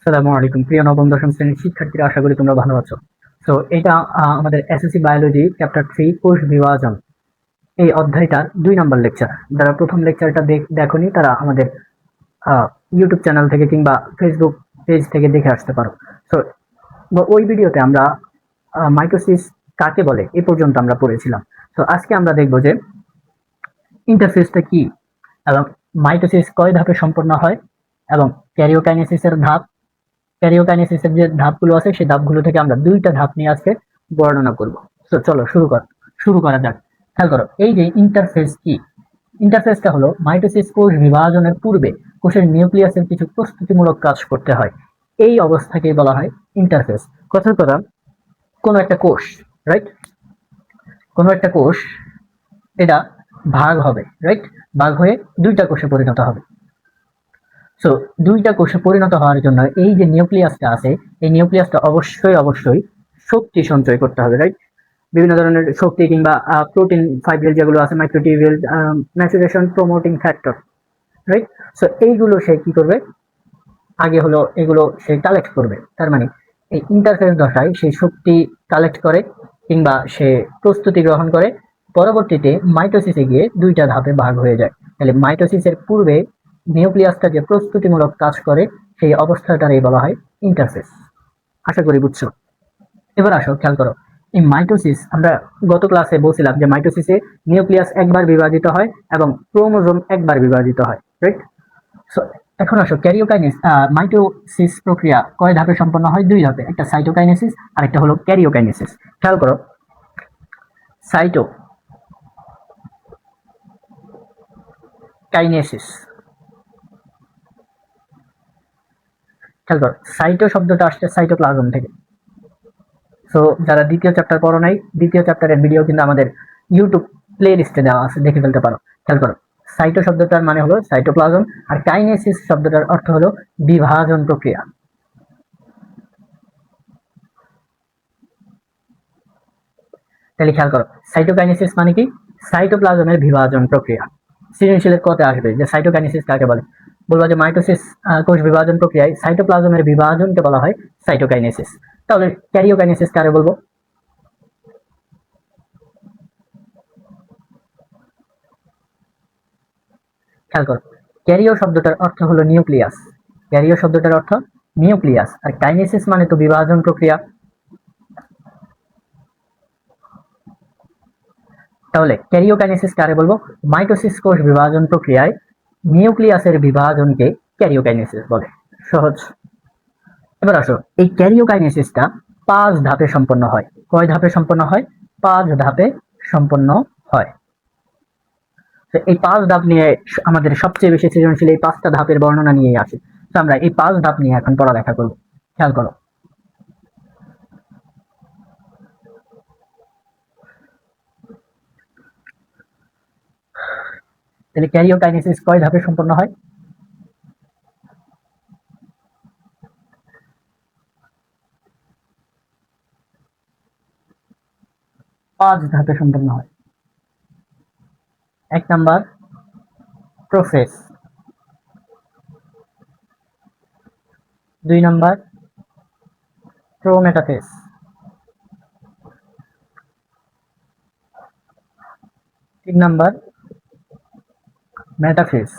আসসালামু আলাইকুম প্রিয় নবম দশম শ্রেণীর শিক্ষার্থীরা, আশা করি তোমরা ভালো আছো। তো এটা আমাদের এসএসসি বায়োলজি চ্যাপ্টার 3 কোষ বিভাজন এই অধ্যায়টার 2 নম্বর লেকচার। যারা প্রথম লেকচারটা দেখোনি তারা আমাদের ইউটিউব চ্যানেল থেকে কিংবা ফেসবুক পেজ থেকে দেখে আসতে পারো। তো ওই ভিডিওতে আমরা মাইটোসিস কাকে বলে এই পর্যন্ত আমরা পড়েছিলাম। তো আজকে আমরা দেখব যে ইন্টারফেসটা কি এবং মাইটোসিস কয় ধাপে সম্পন্ন হয় এবং ক্যারিওকাইনেসিসের ধাপ, ক্যারিওকাইনেসিসের যে ধাপগুলো আছে সেই ধাপগুলো থেকে আমরা 2টা ধাপ নিয়ে আজকে বর্ণনা করব। তো চলো শুরু করা যাক। খেয়াল করো, এই যে ইন্টারফেস কি, ইন্টারফেসটা হলো মাইটোসিস কোষ বিভাজনের পূর্বে কোষের নিউক্লিয়াসের কিছু প্রস্তুতিমূলক কাজ করতে হয়, এই অবস্থাকেই বলা হয় ইন্টারফেস। কথার কথা, কোনো একটা কোষ, রাইট, কোনো একটা কোষ এটা ভাগ হবে, রাইট, ভাগ হয়ে 2টা কোষে পরিণত হবে। সো 2টা কোষে পরিণত হওয়ার জন্য এই যে নিউক্লিয়াসটা আছে, এই নিউক্লিয়াসটা অবশ্যই শক্তি সঞ্চয় করতে হবে, রাইট। বিভিন্ন ধরনের শক্তি কিংবা প্রোটিন ফাইব্রিল যেগুলো আছে, microtubule, maturation promoting factor, right. So এইগুলো সে কি করবে, আগে হলো এগুলো সে কালেক্ট করবে। তার মানে এই ইন্টারফেস দশায় সেই শক্তি কালেক্ট করে কিংবা সে প্রস্তুতি গ্রহণ করে, পরবর্তীতে মাইটোসিসে গিয়ে 2টা ধাপে ভাগ হয়ে যায়। তাহলে মাইটোসিসের পূর্বে নিউক্লিয়াসটা যে প্রস্তুতিমূলক কাজ করে সেই অবস্থাটারই বলা হয় ইন্টারফেস। আশা করি বুঝছো। এবার আসো, খেয়াল করো, এই মাইটোসিস আমরা গত ক্লাসে বলছিলাম যে মাইটোসিসে নিউক্লিয়াস একবার বিভাজিত হয় এবং ক্রোমোজোম একবার বিভাজিত হয়, রাইট। সো এখন আসো, মাইটোসিস প্রক্রিয়া কয় ধাপে সম্পন্ন হয়? 2 ধাপে, একটা সাইটোকাইনেসিস আর একটা হলো ক্যারিওকাইনেসিস। খেয়াল করো, সাইটোকাইনেসিস, খেয়াল করো, সাইটো শব্দটা আসছে সাইটোপ্লাজম থেকে। সো যারা দ্বিতীয় চ্যাপ্টার পড়ো নাই, দ্বিতীয় চ্যাপ্টারের ভিডিও কিন্তু আমাদের ইউটিউব প্লে লিস্টে দেওয়া আছে, দেখে ফেলতে পারো। খেয়াল করো, সাইটো শব্দটার মানে হলো সাইটোপ্লাজম আর কাইনেসিস শব্দটার অর্থ হলো বিভাজন প্রক্রিয়া। তাহলে খেয়াল করো, সাইটোকাইনেসিস মানে কি? সাইটোপ্লাজমের বিভাজন প্রক্রিয়া। সৃজনশীলের কতে আসবে যে সাইটোকাইনেসিস কাকে বলে, বলবো যে মাইটোসিস কোষ বিভাজন প্রক্রিয়ায় সাইটোপ্লাজমের বিভাজনকে বলা হয় সাইটোকাইনেসিস। তাহলে ক্যারিওকাইনেসিস কারে বলবো? খেয়াল করো, ক্যারিও শব্দটার অর্থ হলো নিউক্লিয়াস, ক্যারিও শব্দটার অর্থ নিউক্লিয়াস, আর কাইনেসিস মানে তো বিভাজন প্রক্রিয়া। তাহলে ক্যারিওকাইনেসিস কারে বলবো? মাইটোসিস কোষ বিভাজন প্রক্রিয়ায় নিউক্লিয়াসের বিভাজনকে ক্যারিওকাইনেসিস বলে। সহজ। এবার আসো, এই ক্যারিওকাইনেসিসটা 5 ধাপে সম্পন্ন হয়। কয় ধাপে সম্পন্ন হয়? 5 ধাপে সম্পন্ন হয়। এই 5 ধাপ নিয়ে আমাদের সবচেয়ে বেশি সৃজনশীল এই 5টা ধাপের বর্ণনা নিয়ে আসে। তো আমরা এই 5 ধাপ নিয়ে এখন পড়ালেখা করব। খেয়াল করো, তাহলে ক্যারিওকাইনেসিস কয় ধাপে সম্পন্ন হয়? 5 ধাপে সম্পন্ন হয়। 1 number prophase, 2 number prometaphase, 3 number metaphase,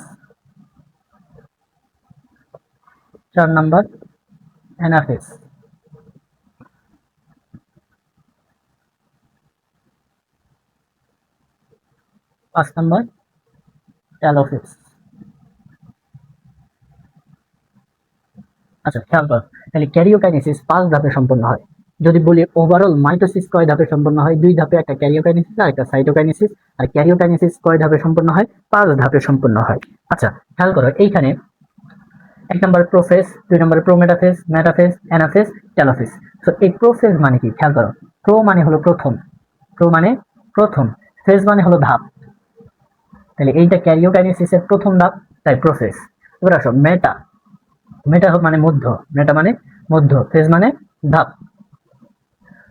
4 number anaphase, 5 number telophase. আচ্ছা, খেয়াল করো, তাহলে ক্যারিওকাইনেসিস 5 ধাপে সম্পন্ন হয়। যদি বলি ওভারঅল মাইটোসিস কয় ধাপে সম্পন্ন হয়? 2 ধাপে, একটা ক্যারিওকাইনেসিস আর একটা সাইটোকাইনেসিস। আর ক্যারিওকাইনেসিস কয় ধাপে সম্পন্ন হয়? 5 ধাপে সম্পন্ন হয়। আচ্ছা, খেয়াল করো, এইখানে 1 নম্বর প্রোফেজ, 2 নম্বর প্রোমেটাফেজ, মেটাফেজ, অ্যানাফেজ, টেলোফেজ। তো এই প্রোফেজ মানে কি? খেয়াল করো, প্রো মানে হলো প্রথম, প্রো মানে প্রথম, ফেজ মানে হলো ধাপ। তাহলে এইটা ক্যারিওকাইনেসিসের প্রথম ধাপ, তাই প্রোফেজ। এবার আসো মেটা, মেটা মানে মধ্য, মেটা মানে মধ্য, ফেজ মানে ধাপ।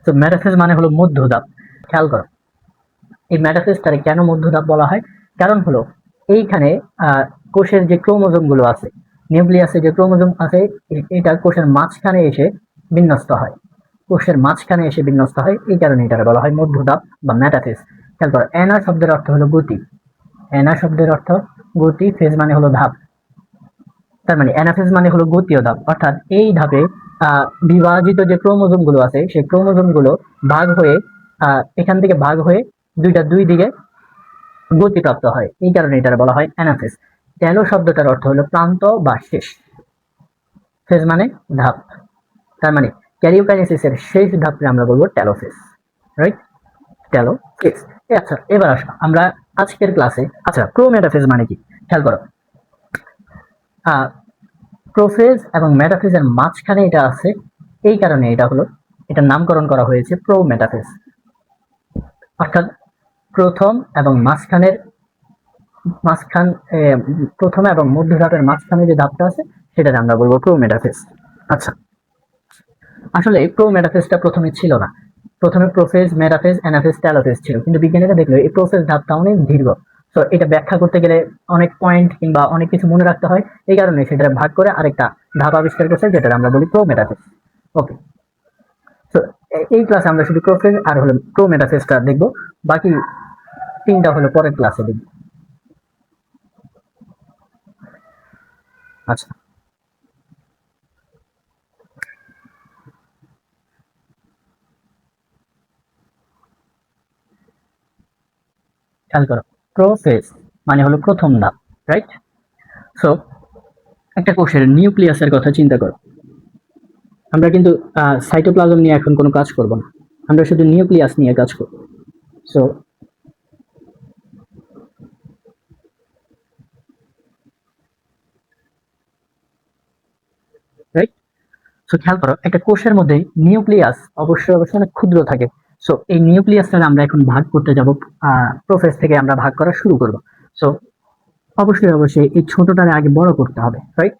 তো মেটাফেজ মানে হলো মধ্য ধাপ। খেয়াল করো, এই মেটাফেজটারে কেন মধ্য ধাপ বলা হয়? কারণ হলো এইখানে কোষের যে ক্রোমোজোম গুলো আছে, নিউক্লিয়াসে যে ক্রোমোজোম আছে এটা কোষের মাঝখানে এসে বিন্যস্ত হয়, কোষের মাঝখানে এসে বিন্যস্ত হয়, এই কারণে এটা বলা হয় মধ্যধাপ বা মেটাফেজ। খেয়াল করো, অ্যানা শব্দের অর্থ হলো গতি, অ্যানা শব্দের অর্থ গতি, ফেজ মানে হলো ধাপ, তার মানে অ্যানাফেজ মানে হলো গতীয় ধাপ। অর্থাৎ এই ধাপে বিভাজিত যে ক্রোমোজোম গুলো আছে সেই ক্রোমোজোম গুলো ভাগ হয়ে এখান থেকে ভাগ হয়ে দুই দিকে গতিপ্রাপ্ত হয়, এই কারণে এটা বলা হয় অ্যানাফেজ। টেলো শব্দটার অর্থ হলো প্রান্ত বা শেষ, ফেজ মানে ধাপ, তার মানে ক্যারিওকাইনেসিসের শেষ ধাপকে আমরা বলবো টেলোফেজ, রাইট? টেলোফেজ। আচ্ছা, এবার আসো আমরা আজকের ক্লাসে, আচ্ছা প্রোমেটাফেজ মানে কি খেয়াল করো, প্রোফেজ এবং মেটাফেজের মাঝখানে এটা আছে, এই কারণে এটা হলো, এটার নামকরণ করা হয়েছে প্রোমেটাফেজ। অর্থাৎ প্রথম এবং মাঝখানের প্রথম এবং মধ্য ধাপের মাঝখানে যে ধাপটা আছে সেটাকে আমরা বলবো প্রোমেটাফেজ। আচ্ছা, আসলে প্রোমেটাফেজটা প্রথমে ছিল না, প্রথমে প্রোফেজ, মেটাফেজ, অ্যানাফেজ, টেলোফেজ ছিল, কিন্তু বিজ্ঞানীরা দেখলো এই প্রোফেজ ধাপটা অনেক দীর্ঘ, তো এটা ব্যাখ্যা করতে গেলে অনেক পয়েন্ট কিংবা অনেক কিছু মনে রাখতে হয়, এই কারণে সেটা ভাগ করে আরেকটা ধাপ আবিষ্কার করছে যেটা আমরা বলি প্রোমেটাফেজ। ওকে, তো এই ক্লাসে আমরা শুধু প্রোফেজ আর হলো প্রোমেটাফেজটা দেখবো, বাকি তিনটা হলো পরের ক্লাসে দেখবো। আচ্ছা, খেয়াল করো, প্রোফেজ মানে হলো প্রথম ধাপ, রাইট? সো একটা কোষের নিউক্লিয়াসের কথা চিন্তা করো, আমরা কিন্তু সাইটোপ্লাজম নিয়ে এখন কোনো কাজ করব না, আমরা শুধু নিউক্লিয়াস নিয়ে কাজ করব। সো রাইট, সো খেয়াল করো, একটা কোষের মধ্যে নিউক্লিয়াস অবশ্যই অনেক ক্ষুদ্র থাকে। সো এই নিউক্লিয়াসটা আমরা এখন ভাগ করতে যাব, প্রোফেজ থেকে আমরা ভাগ করা শুরু করব। সো অবশ্যই এই ছোটটারে আগে বড় করতে হবে, রাইট?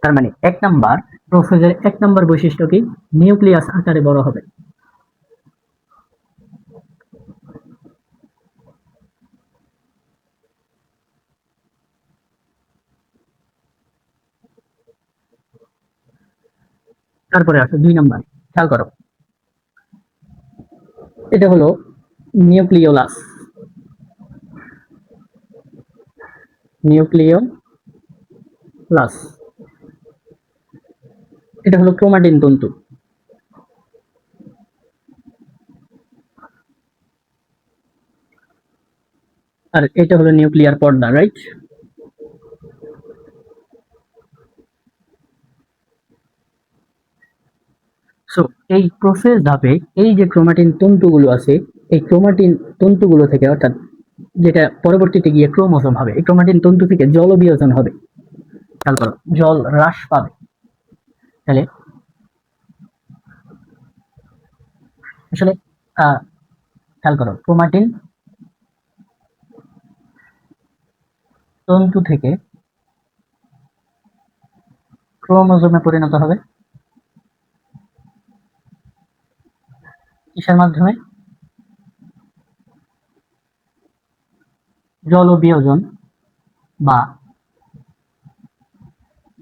তার মানে এক নাম্বার, প্রোফেজের এক নাম্বার বৈশিষ্ট্য কি, নিউক্লিয়াস আকারে বড় হবে। তারপরে আসো দুই নাম্বার, খেয়াল করো, এটা হলো নিউক্লিওলাস, নিউক্লিওলাস, এটা হলো ক্রোমাটিন তন্তু, আর এটা হলো নিউক্লিয়ার পর্দা, রাইট? সো এই প্রসেস ধাপে এই যে ক্রোমাটিন তন্তুগুলো আছে, এই ক্রোমাটিন তন্তুগুলো থেকে, অর্থাৎ যেটা পরবর্তীতে গিয়ে ক্রোমোসোম হবে, এই ক্রোমাটিন তন্তু থেকে জল বিয়োজন হবে, খেয়াল করো, জল হ্রাস পাবে। তাহলে আসলে খেয়াল করো, ক্রোমাটিন তন্তু থেকে ক্রোমোসোমে পরিণত হবে কিসের মাধ্যমে, জল বিয়োজন বা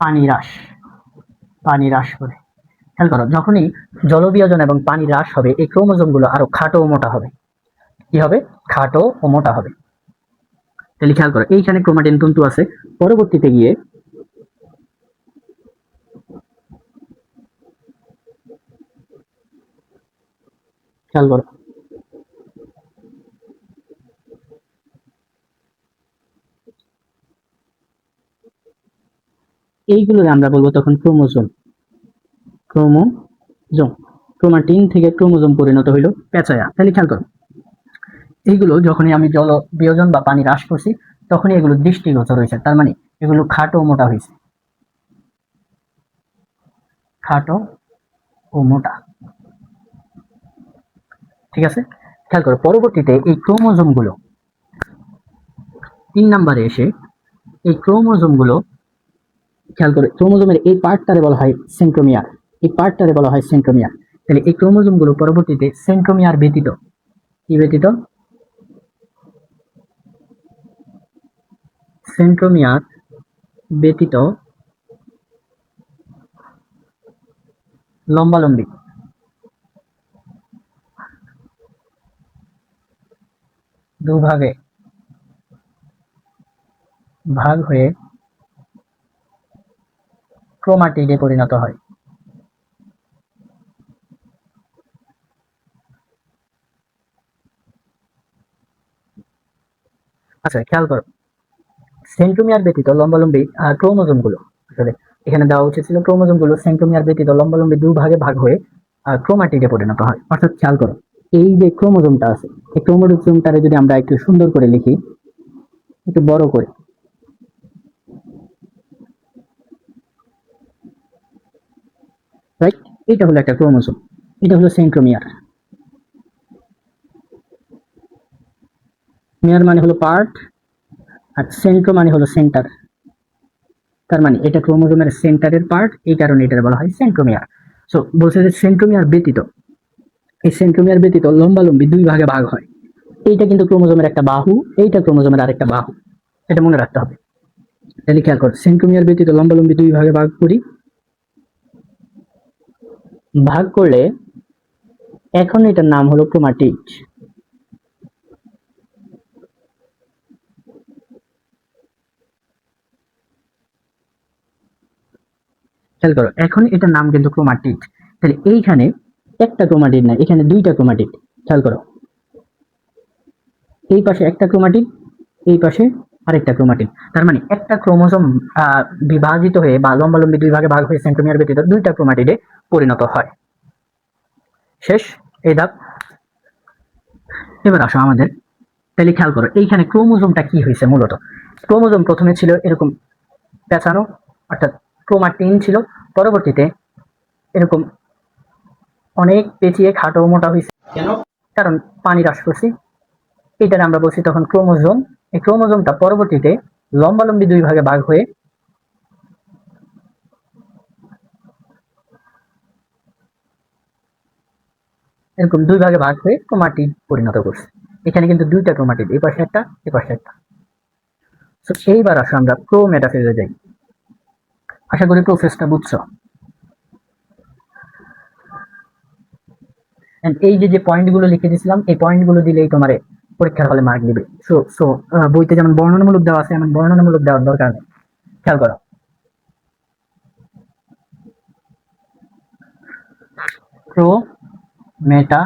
পানি হ্রাস করে। খেয়াল করো, যখনই জল বিয়োজন এবং পানি হ্রাস হবে, এই ক্রোমোসোম গুলো আরো খাটো ও মোটা হবে। কি হবে? খাটো ও মোটা হবে। তাহলে খেয়াল করো, এইখানে ক্রোমাটিন তন্তু আছে, পরবর্তীতে গিয়ে খেয়াল করো, এইগুলো আমরা বলবো তখন ক্রোমোজোম। ক্রোমোজোম, ক্রোমাটিন থেকে ক্রোমোজোম পরিণত হইল পেঁচায়া। তাহলে খেয়াল করো, এইগুলো যখনই আমি জল বিয়োজন বা পানি হ্রাস করছি, তখনই এগুলো দৃষ্টিগোচর হয়েছে, তার মানে এগুলো খাটো মোটা হয়েছে, খাটো ও মোটা। ঠিক আছে, খেয়াল করো, পরবর্তীতে এই ক্রোমোজোম গুলো 3 নম্বরে এসে, এই ক্রোমোজোম গুলো খেয়াল করে, ক্রোমোজোমের এই পার্টটারে বলা হয় সেন্ট্রোমিয়ার, এই পার্টটারে বলা হয় সেন্ট্রোমিয়ার। তাহলে এই ক্রোমোজোম গুলো পরবর্তীতে সেন্ট্রোমিয়ার ব্যতীত, কি ব্যতীত, সেন্ট্রোমিয়ার ব্যতীত লম্বালম্বি দুভাগে ভাগ হয়ে ক্রোমাটিডে পরিণত হয়। আচ্ছা, খেয়াল করো, সেন্ট্রোমিয়ার ব্যতীত লম্বালম্বি ক্রোমোজোম গুলো, আসলে এখানে দেওয়া উচিত ছিল ক্রোমোজোম গুলো সেন্ট্রোমিয়ার ব্যতীত লম্বালম্বি দুভাগে ভাগ হয়ে ক্রোমাটিডে পরিণত হয়। অর্থাৎ খেয়াল করো, এই যে ক্রোমোজোমটা আছে, এই ক্রোমোজোমটারে যদি আমরা একটু সুন্দর করে লিখি, একটু বড় করে, রাইট, এটা হলো একটা ক্রোমোজোম, এটা হলো সেন্ট্রোমিয়ার। মিয়ার মানে হলো পার্ট, আর সেন্ট্রো মানে হলো সেন্টার। তার মানে এটা ক্রোমোজোমের সেন্টারের পার্ট, এই কারণে এটা বলা হয় সেন্ট্রোমিয়ার। সো বলছে যে সেন্ট্রোমিয়ার ব্যতীত, এই সেন্ট্রোমিয়ার ব্যতীত লম্বালম্বি দুই ভাগে ভাগ হয়। এইটা কিন্তু ক্রোমোজোমের একটা বাহু, এইটা ক্রোমোজোমের আরেকটা বাহু, এটা মনে রাখতে হবে। তাহলে খেয়াল কর, সেন্ট্রোমিয়ার ব্যতীত লম্বালম্বি দুই ভাগে ভাগ করি, ভাগ করলে এখন এটার নাম হলো ক্রোমাটিড। খেয়াল করো, এখন এটার নাম কিন্তু ক্রোমাটিড। তাহলে এইখানে একটা ক্রোমাটিড না, এখানে দুইটা ক্রোমাটিড। খেয়াল করো, এই পাশে একটা ক্রোমাটিড, এই পাশে আরেকটা ক্রোমাটিড। তার মানে একটা ক্রোমোজোম বিভাজিত হয়ে বা লম্বালম্বি দুই ভাগে ভাগ হয়ে সেন্ট্রোমিয়ার ব্যতীত দুইটা ক্রোমাটিডে পরিণত হয়। শেষ এই ধাপ। এবার আসো আমাদের, তাহলে খেয়াল করো এইখানে ক্রোমোজোমটা কি হয়েছে মূলত। ক্রোমোজোম প্রথমে ছিল এরকম পেঁচানো, অর্থাৎ ক্রোমাটিন ছিল, পরবর্তীতে এরকম অনেক পেঁচিয়ে খাটো মোটা হয়েছে। কেন? কারণ পানি হ্রাস করছি, এটার আমরা বলছি তখন ক্রোমোজোম। এই ক্রোমোজোমটা পরবর্তীতে লম্বালম্বি দুই ভাগে ভাগ হয়ে এরকম দুই ভাগে ভাগ হয়ে ক্রোমাটিড পরিণত করছে। এখানে কিন্তু দুইটা ক্রোমাটিড, এই পাশে একটা, এই পাশে একটা। তো এইবার আসো আমরা প্রোমেটাফেজে যাই। আশা করি প্রসেসটা বুঝছো। এই যে পয়েন্টগুলো লিখে দিয়েছিলাম, এই পয়েন্টগুলো দিলেই তোমার পরীক্ষার হলে মার্ক দিবে। সো সো বইতে যেমন বর্ণনামূলক দেওয়া আছে, এমন বর্ণনামূলক দেওয়ার দরকার নেই। খেয়াল করো, প্রোমেটাফেজ।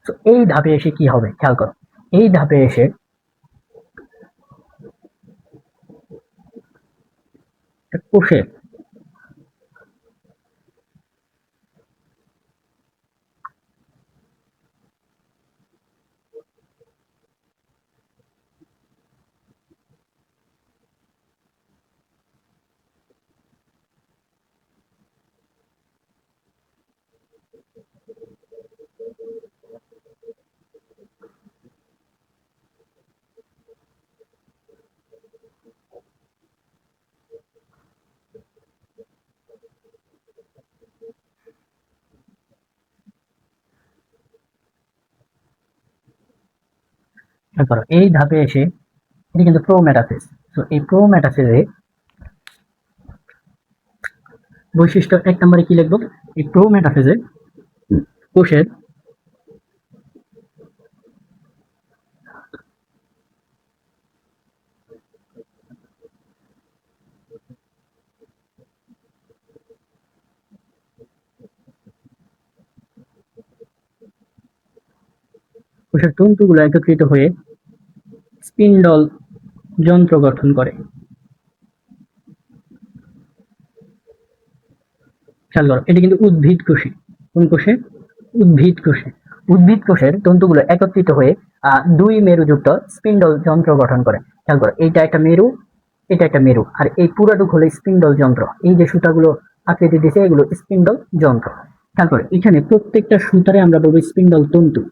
তো এই ধাপে এসে কি হবে খেয়াল করো, এই ধাপে এসে কোষে খেয়াল করো, এই ধাপে এসে এটা কিন্তু প্রোমেটাফেজ। তো এই প্রোমেটাফেজে বৈশিষ্ট্য এক নম্বরে কি লিখবো, এই প্রোমেটাফেজে কোষের কোষের তন্তুগুলো একত্রিত হয়ে স্পিন্ডল যন্ত্র গঠন করে। খেয়াল করো, এটা কিন্তু উদ্ভিদ কোষে। কোন কোষে? উদ্ভিদ কোষে। উদ্ভিদ কোষের তন্তুগুলো একত্রিত হয়ে দুই মেরুযুক্ত স্পিন্ডল যন্ত্র গঠন করে। খেয়াল করো, এইটা একটা মেরু, এটা একটা মেরু, আর এই পুরাটুক হলো স্পিন্ডল যন্ত্র। এই যে সুতাগুলো আকৃতি দিয়েছে, এগুলো স্পিন্ডল যন্ত্র। খেয়াল করো, এখানে প্রত্যেকটা সুতারে আমরা বলবো স্পিন্ডল তন্তু।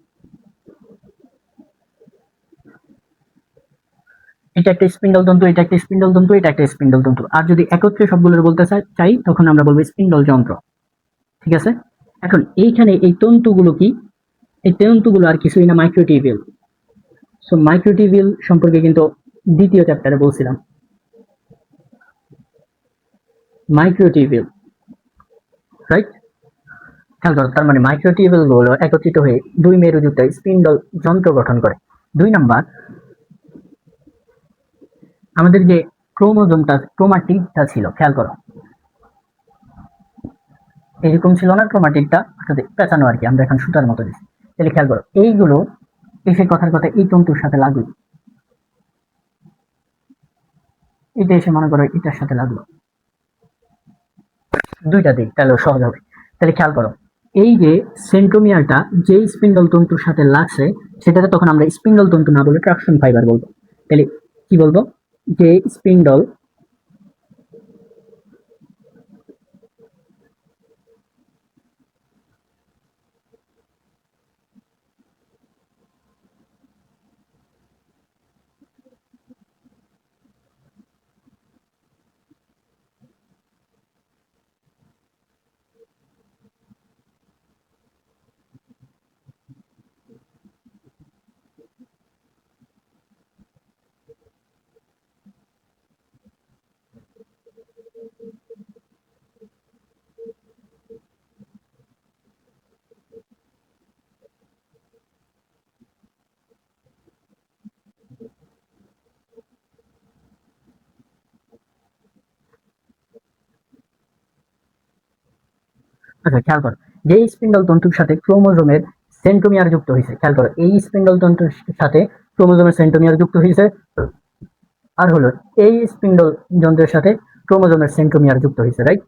এটা একটা স্পিন্ডল তন্তু, এটা একটা স্পিন্ডল তন্তু, এটা একটা স্পিন্ডল তন্তু। আর যদি একত্রে সবগুলোর বলতে চাই, তখন আমরা বলবো স্পিন্ডল যন্ত্র। ঠিক আছে? এখন এইখানে এই তন্তুগুলো কি? এই তন্তুগুলো আর কিছুই না, মাইক্রোটিবিউল। সো মাইক্রোটিবিউল সম্পর্কে কিন্তু দ্বিতীয় চ্যাপ্টারে বলছিলাম। Microtubule right. খেয়াল করো, তার মানে মাইক্রোটিউবিউল গুলো একত্রিত হয়ে দুই মেরুযুক্ত স্পিন্ডল যন্ত্র গঠন করে। 2 নাম্বার, আমাদের যে ক্রোমোজোমটা ক্রোমাটিডটা ছিল, খেয়াল করো এরকম ছিল না ক্রোমাটিডটা, অর্থাৎ পেঁচানো আর কি, আমরা এখন সুতার মতো দিচ্ছি। তাহলে খেয়াল করো এইগুলো এসে কথার কথা এই তন্তুর সাথে লাগলো, এটা এসে মনে করো এটার সাথে লাগলো, দুইটা দিক তাহলে সহজ হবে। তাহলে খেয়াল করো এই যে সেন্ট্রোমিয়ারটা যে স্পিন্ডল তন্তুর সাথে লাগছে সেটাকে তখন আমরা স্পিন্ডল তন্তু না বলে ট্রাকশন ফাইবার বলবো। তাহলে কি বলবো, যে স্পিন্ডল আচ্ছা খেয়াল করো, যে স্পিন্ডল তন্তুর সাথে ক্রোমোজোমের সেন্ট্রোমিয়ার যুক্ত হয়েছে, খেয়াল করো এই স্পিন্ডল তন্তুর সাথে ক্রোমোজোমের সেন্ট্রোমিয়ার যুক্ত হয়েছে, আর হলো এই স্পিন্ডল যন্ত্রের সাথে ক্রোমোজোমের সেন্ট্রোমিয়ার যুক্ত হয়েছে, রাইট।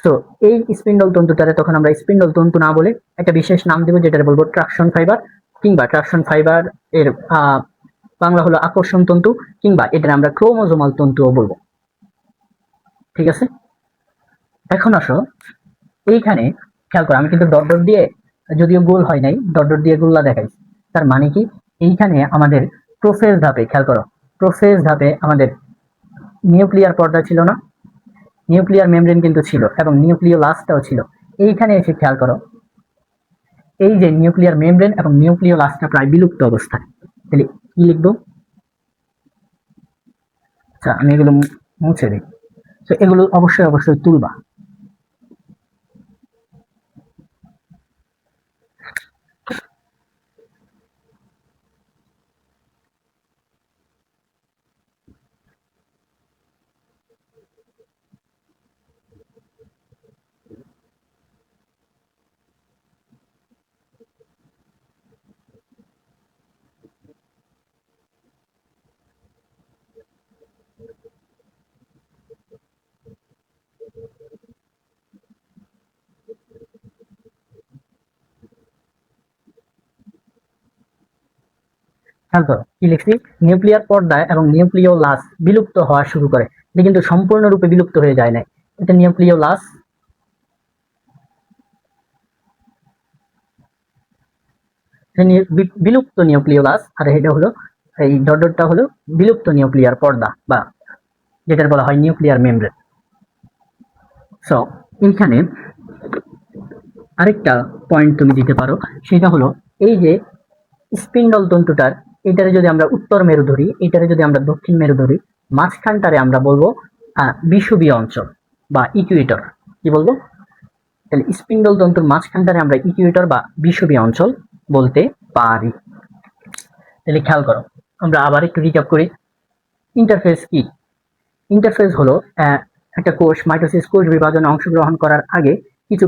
সো এই স্পিন্ডল তন্তুটারে তখন আমরা স্পিন্ডল তন্তু না বলে একটা বিশেষ নাম দেবো, যেটা বলবো ট্রাকশন ফাইবার, কিংবা ট্রাকশন ফাইবার এর বাংলা হলো আকর্ষণ তন্তু, কিংবা এটা আমরা ক্রোমোজোমাল তন্তুও বলবো। ঠিক আছে, এখন আসো এইখানে খেয়াল করো, আমি কিন্তু ডট ডট দিয়ে, যদিও গোল হয় নাই, ডট ডট দিয়ে গোল্লা দেখাইছি। তার মানে কি, এইখানে আমাদের প্রোফেজ ধাপে, খেয়াল করো প্রোফেজ ধাপে আমাদের নিউক্লিয়ার পর্দা ছিল না, নিউক্লিয়ার মেমব্রেন কিন্তু ছিল, এবং নিউক্লিওলাসটাও ছিল। এইখানে এসে খেয়াল করো এই যে নিউক্লিয়ার মেমব্রেন এবং নিউক্লিওলাসটা প্রায় বিলুপ্ত অবস্থায়। তাহলে কি লিখবো, আচ্ছা আমি এগুলো মুছে দিই। তো এগুলো অবশ্যই অবশ্যই তুলবা। খেয়াল করো কি লিখছি, নিউক্লিয়ার পর্দায় এবং নিউক্লিওলাস বিলুপ্ত হওয়া শুরু করে, এটা কিন্তু সম্পূর্ণরূপে বিলুপ্ত হয়ে যায় না, এটা নিউক্লিওলাস, বিলুপ্ত নিউক্লিওলাস, আর এটা হলো এই ডটটা হলো বিলুপ্ত নিউক্লিয়ার পর্দা, বা যেটা বলা হয় নিউক্লিয়ার মেমব্রেন। সো এইখানে আরেকটা পয়েন্ট তুমি দিতে পারো, সেটা হলো এই যে স্পিন্ডল তন্তুটার, এটারে যদি আমরা উত্তর মেরু ধরি, এটারে যদি আমরা দক্ষিণ মেরু ধরি, মাঝখানটারে আমরা বলবো বিষুবীয় অঞ্চল বা ইকুয়েটর। কি বলবো, তাহলে স্পিন্ডল তন্তুর মাঝখানটারে আমরা ইকুয়েটর বা বিষুবীয় অঞ্চল বলতে পারি। তাহলে খেয়াল করো, আমরা আবার একটু রিক্যাপ করি। ইন্টারফেস কি, ইন্টারফেস হলো একটা কোষ মাইটোসিস কোষ বিভাজনে অংশগ্রহণ করার আগে কিছু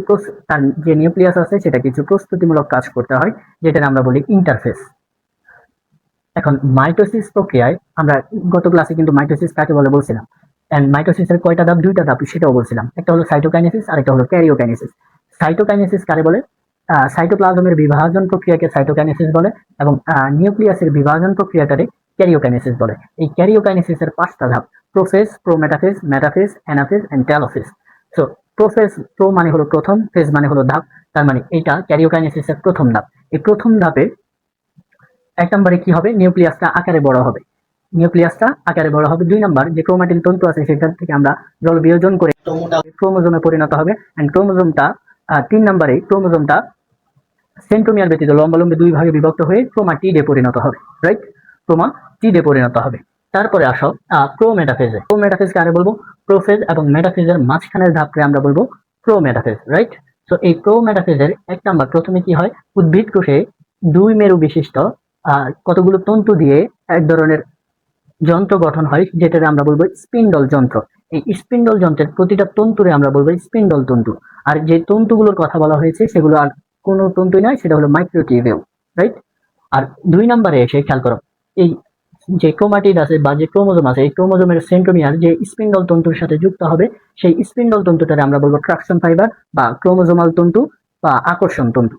তার যে নিউক্লিয়াস আছে সেটা কিছু প্রস্তুতিমূলক কাজ করতে হয়, যেটা আমরা বলি ইন্টারফেস। এখন মাইটোসিস প্রক্রিয়ায় আমরা গত ক্লাসে কিন্তু মাইটোসিস কাকে বলে বলছিলাম, এন্ড মাইটোসিসের কয়টা ধাপ, দুইটা ধাপ, সেটাও বলছিলাম। একটা হলো সাইটোকাইনেসিস আর একটা হলো ক্যারিওকাইনেসিস। সাইটোকাইনেসিস কারে বলে, সাইটোপ্লাজমের বিভাজন প্রক্রিয়াকে সাইটোকাইনেসিস বলে, এবং নিউক্লিয়াসের বিভাজন প্রক্রিয়াটারে ক্যারিওকাইনেসিস বলে। এই ক্যারিওকাইনেসিসের 5টা ধাপ, prophase, prometaphase, metaphase, anaphase and telophase. So prophase, pro মানে হলো প্রথম, ফেজ মানে হলো ধাপ, তার মানে এটা ক্যারিওকাইনেসিসের প্রথম ধাপ। এই প্রথম ধাপে 1 নম্বরে কি হবে, নিউক্লিয়াসটা আকারে বড় হবে, নিউক্লিয়াসটা আকারে বড় হবে। 2 নম্বর যে ক্রোমাটিন তন্তু আছে সেখান থেকে আমরা জল বিয়োজন করে ক্রোমোজোমে পরিণত হবে, এন্ড ক্রোমোজোমটা 3 নম্বরে ক্রোমোজোমটা সেন্ট্রোমিয়ার ব্যতীত লম্বালম্বি 2 ভাগে বিভক্ত হয়ে ক্রোমাটিডে পরিণত হবে, রাইট, ক্রোমাটিডে পরিণত হবে। তারপরে আসো প্রোমেটাফেজে। প্রোমেটাফেজকে আরে বলবো প্রোফেজ এবং মেটাফেজের মাঝখানের ধাপকে আমরা বলবো প্রোমেটাফেজ, রাইট? সো এই প্রোমেটাফেজের 1 নাম্বার, প্রথমে কি হয়, উদ্ভিদ কোষে 2 মেরু বিশিষ্ট কতগুলো তন্তু দিয়ে এক ধরনের যন্ত্র গঠন হয়, যেটাকে আমরা বলবো স্পিন্ডল যন্ত্র। এই স্পিন্ডল যন্ত্রের প্রতিটা তন্তুরে আমরা বলবো স্পিন্ডল তন্তু। আর যে তন্তুগুলোর কথা বলা হয়েছে সেগুলো আর কোনো তন্তুই নয়, সেটা হলো মাইক্রোটিউবিউল, রাইট? আর 2 নম্বরে এসে খেয়াল করো, এই যে ক্রোমাটিড আছে বা যে ক্রোমোজোম আছে, এই ক্রোমোজোমের সেন্ট্রোমিয়ার যে স্পিন্ডল তন্তুর সাথে যুক্ত হবে, সেই স্পিন্ডল তন্তুটারে আমরা বলবো ট্রাকশন ফাইবার বা ক্রোমোজোমাল তন্তু বা আকর্ষণ তন্তু।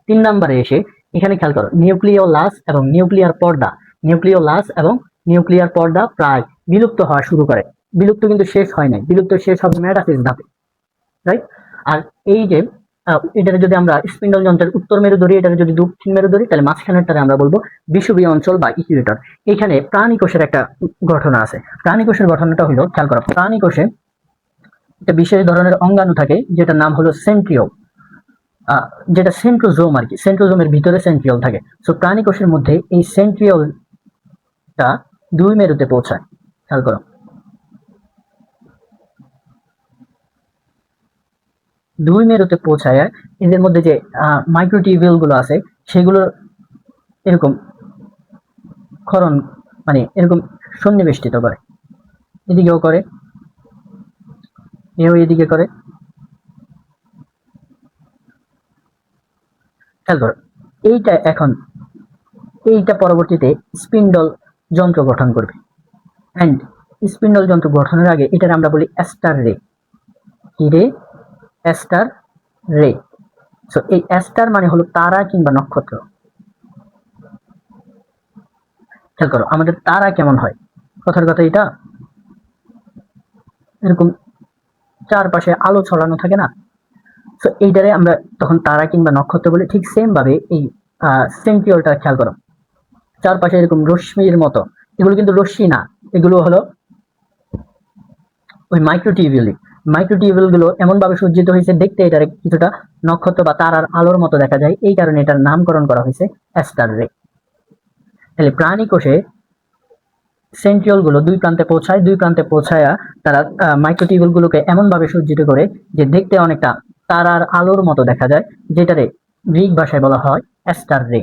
3 নম্বরে এসে এখানে খেয়াল করো, নিউক্লিওলাস এবং নিউক্লিয়ার পর্দা। নিউক্লিওলাস এবং নিউক্লিয়ার পর্দা প্রায় বিলুপ্ত হওয়া শুরু করে, বিলুপ্ত কিন্তু শেষ হয় নাই, বিলুপ্ত শেষ হবে মেটাফেজ ধাপে, রাইট? আর এই যে এটাকে যদি আমরা স্পিন্ডল যন্ত্রের উত্তর মেরু ধরি, এটাকে যদি দক্ষিণ মেরু ধরি, তাহলে মাঝখানেরটারে আমরা বলবো বিষুবীয় অঞ্চল বা ইকুয়েটর। এখানে প্রাণী কোষের একটা ঘটনা আছে। প্রাণী কোষের ঘটনাটা হলো, খেয়াল করো, প্রাণী কোষে একটা বিশেষ ধরনের অঙ্গাণু থাকে যেটার নাম হলো সেন্ট্রিওল, যেটা সেন্ট্রোজোম আর কি, সেন্ট্রোজোমের ভিতরে সেন্ট্রিওল থাকে। সো প্রাণী কোষের মধ্যে এই সেন্ট্রিওলটা 2 মেরুতে পৌঁছায়, খেয়াল করো, 2 মেরুতে পৌঁছায়। এদের মধ্যে যে মাইক্রোটিউবিউল গুলো আছে সেগুলো এরকম ক্ষরণ, মানে এরকম সন্নিবেষ্টিত করে, এদিকেও করে, এও এদিকে করে, খেয়াল করো। এইটা এখন এইটা পরবর্তীতে স্পিন্ডল যন্ত্র গঠন করবে। অ্যান্ড স্পিন্ডল যন্ত্র গঠনের আগে এটার আমরা বলি অ্যাস্টার রে। কি রে? অ্যাস্টার রে। সো এই অ্যাস্টার মানে হলো তারা কিংবা নক্ষত্র। খেয়াল করো, আমাদের তারা কেমন হয়, কথার কথা এটা, এরকম চারপাশে আলো ছড়ানো থাকে না? সো এইটারে আমরা তখন তারা কিংবা নক্ষত্র বলি। ঠিক সেম ভাবে এই সেন্ট্রিওলটা খেয়াল করো, চারপাশে এরকম রশ্মির মতো, এগুলো কিন্তু রশ্মি না, এগুলো হলো ওই মাইক্রোটিউবিউল। মাইক্রোটিউবিউল গুলো এমন ভাবে সজ্জিত হয়েছে, দেখতে এটার কিছুটা নক্ষত্র বা তারার আলোর মতো দেখা যায়, এই কারণে এটার নামকরণ করা হয়েছে অ্যাস্টার রে। তাহলে প্রাণী কোষে সেন্ট্রিওল গুলো 2 প্রান্তে পৌঁছায়, 2 প্রান্তে পৌঁছায়া তারা মাইক্রোটিউবিউল গুলোকে এমন ভাবে সজ্জিত করে যে দেখতে অনেকটা তারার আলোর মতো দেখা যায়, যেটারে গ্রিক ভাষায় বলা হয় অ্যাস্টার রে।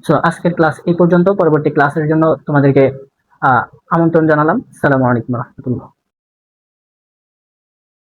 সো আজকের ক্লাস এই পর্যন্ত। পরবর্তী ক্লাসের জন্য তোমাদেরকে আমন্ত্রণ জানালাম। আসসালামু আলাইকুম রহমতুল্লাহ।